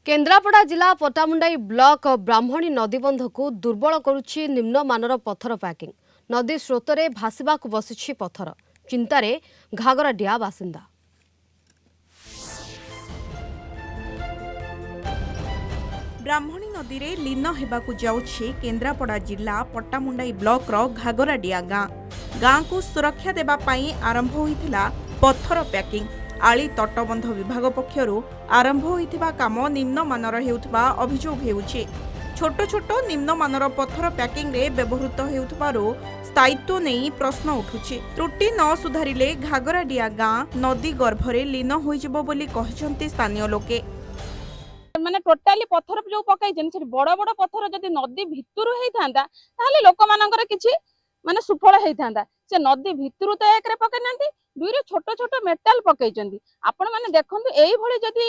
केन्द्रापड़ा जिला पटामुंडाई ब्लॉक ब्राह्मणी नदीबंध को दुर्बल करुछि निम्नमानर पत्थर पैकिंग। नदी स्रोतरे भासिबाकु बसिछि पत्थर। चिंतारे घागराडिया बासिंदा। ब्राह्मणी नदी रे लीन हेबाकु जाउछि केन्द्रापड़ा जिला पटामुंडाई ब्लॉक रो घागराडिया गाँ को सुरक्षा देबा पई आरंभ होइथिला पत्थर पैकिंग। आली तटबंध विभाग पक्षरु आरंभ होइथिबा काम निम्नमानर हेउथबा अभियोग हेउछि। छोट छोट निम्नमानर पत्थर पैकिंग रे व्यवहृत हेउथबारो स्थायित्व नेई प्रश्न उठुछि। त्रुटि न सुधारिले घागराडिया गाँ नदी गर्भरे लीन होइजिबो बोली कहिसंती स्थानीय लोके। माने टोटाली पत्थर जो पकाई बड़ बड़ पत्थर जदि नदी भितरु हेइथांदा ताले लोक मानकर किछि माने सुफल हेइथांदा। से नदी भितरु तो एक रे पकाई नांती, दुई रे छोट छोट मेटाल पकाइचंदी। आपण माने देखंतु एई भली जदि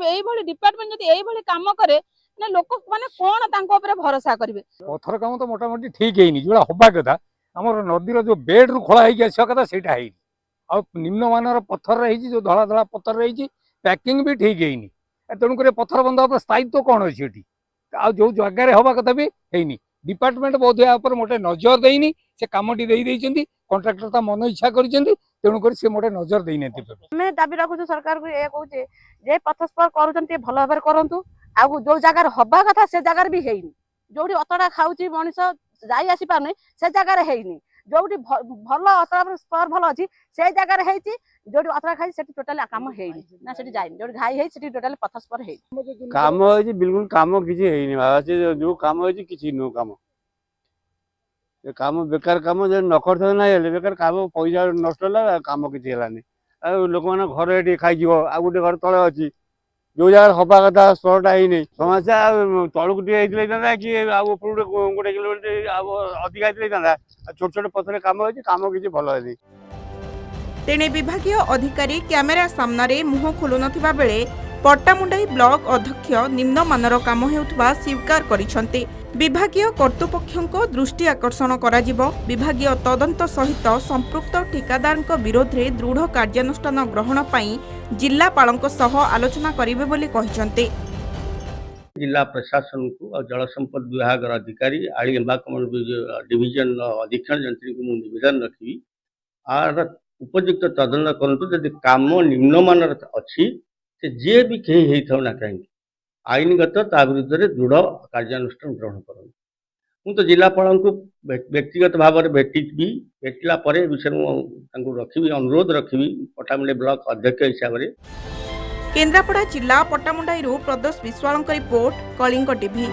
एई भली डिपार्टमेंट जदि एई भली काम करे ना लोक माने कोन तांको ऊपर भरोसा करिवे। पत्थर काम तो मोटा मोटी ठीक हेइनी, जोड़ा होबा कथा हमर नदीर जो बेड रु खोला हेइ आसी कथा सेटा हेइनी। आ निम्नमानर पत्थर रही जो धड़ा धड़ा पत्थर रही पैकिंग भी ठीक हेइनी। तेणुक पत्थर बंध स्थायित्व कौन अच्छी जो जगार हवा कथा भी है डिपार्टमेंट बोध पर मोटे नजर देनी से कमटी कंट्राक्टर मन इच्छा करुक से मोटे नजर देना। दाबी रखु सरकार को ये कहूचे जे पथस्पर कर भल भाव करूँ आ जो जगार हवा कथा से जगार भी है जो अतड़ा खाऊ मनीष जाई आसी पारनी से जगार है जो भल अतड़ा स्पर भल अच्छी से जगार है जो अतड़ा खाई से टोटाली काम है ना से जाए जो घाई है टोटाली पथर स्पर है काम है बिल्कुल काम किसी है बाबा से जो काम है किसी नो काम काम बेकार काम जो न कर ना बेकार काम पैसा नष्ट है काम किसी है लोक मैंने घर खाई आ गोटे घर तले अच्छी जो जगह हवा कथा स्परटा है समस्या तलुक कि गोटे किलोमीटर अधिका छोट छोट पथर काम है काम किसी भल है। तेणे विभागीय अधिकारी कैमेरा सामने मुह खोलु नथिबा बेले पट्टामुंडाई ब्लॉक अध्यक्ष निम्नमानर काम हेउथबा स्वीकार करिसंते। विभागीय कर्तृपक्षक दृष्टि आकर्षण कराजिबो। विभागीय तदंत सहित संपृक्त ठिकादारक विरोध रे दृढ़ कार्यानुष्ठान ग्रहण पई जिल्लापालक सह आलोचना करिवे बोली कहिसंते। जिला प्रशासन को और जल संपद विभाग अधिकारी आली एम्बाकमेंट डिविजन अधीक्षण जंत्री को निवेदन रखी आर उपयुक्त तदंत करतु जदि काम निम्नमानर अच्छी से जे भी कहीं ना कहीं आईनगत ता विरुद्ध दृढ़ कार्यानुष्ठान ग्रहण करूँ। मु तो जिलापाल को व्यक्तिगत भाव में भेटला विषय रखी अनुरोध रखी पटामुंडाई ब्लॉक अध्यक्ष हिसाब से। केन्द्रापड़ा जिला पटामुंडाई प्रदोष विश्वाल रिपोर्ट कलिंग टीवी।